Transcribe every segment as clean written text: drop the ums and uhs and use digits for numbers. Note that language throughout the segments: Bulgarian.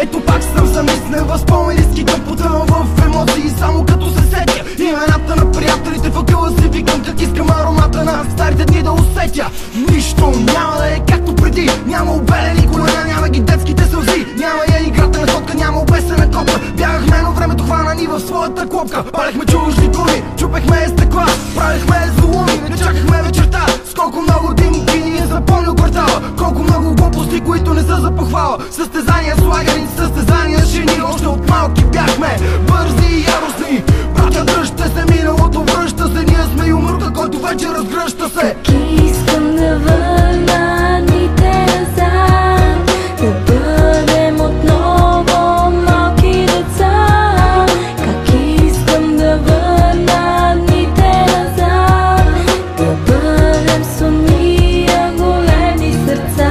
Ето пак съм замислен в спомени, скитам, потъвам в емоции, само като се сетя имената на приятелите, въгъла си викам как искам аромата на старите дни да усетя. Нищо няма да е както преди, няма обелени колена, няма ги детските сълзи, няма я играта на котка, няма обесена копка. Бягахме едно времето хвана ни в своята клопка, палехме чужди думи, чупехме стъкла, правихме злоуми, не чакахме вечерта. С колко много димки ни е запомнил квартала, колко много глупости, които не са за похвала. Състезания слагани, състезания жени, още от малки бяхме бързи и яростни. Братя, дръжте се, миналото връща се, ние сме юмрука, който вече разгръща се. Как искам да върна дните назад, да бъдем отново малки деца. Как искам да върна дните назад, да бъдем с уния големи сърца.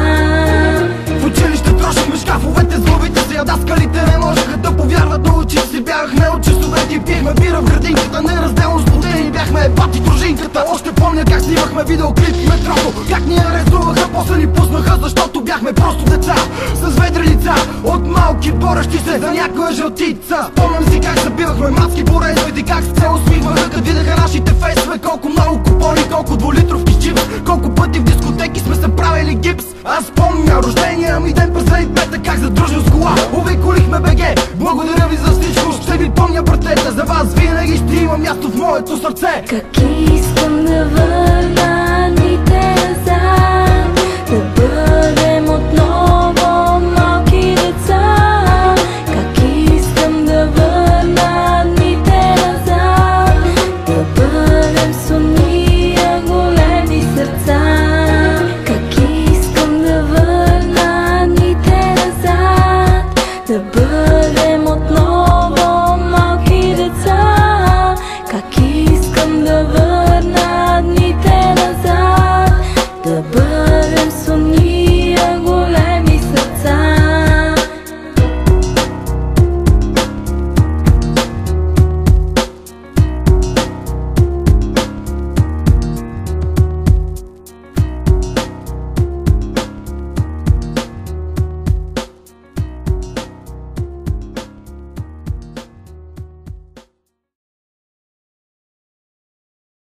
В училище трошихме шкафовете с главите си, а даскалите не можеха да повярват на очи си. Бягахме от часовете и пиехме бира в градинката, неразделно сплотени бяхме бати дружинката. Още помня как снимахме видеоклип в метрото, как ни арестуваха, после ни пуснаха, защото бяхме просто деца с ведри лица, от малки борещи се за някоя жълтица. Спомням си как забивахме маски по рейдовете, как се усмихваха, като видяха нашите фейсове. Колко много купони, колко двулитровки чипс, колко пъти в дискотеки сме се правили гипс. Аз помня рождения ми ден през 2005, как задружил с кола обиколихме БГ. Благодаря ви за всичко, ще ви помня, братета, за вас винаги ще има място в моето сърце. Как искам да върна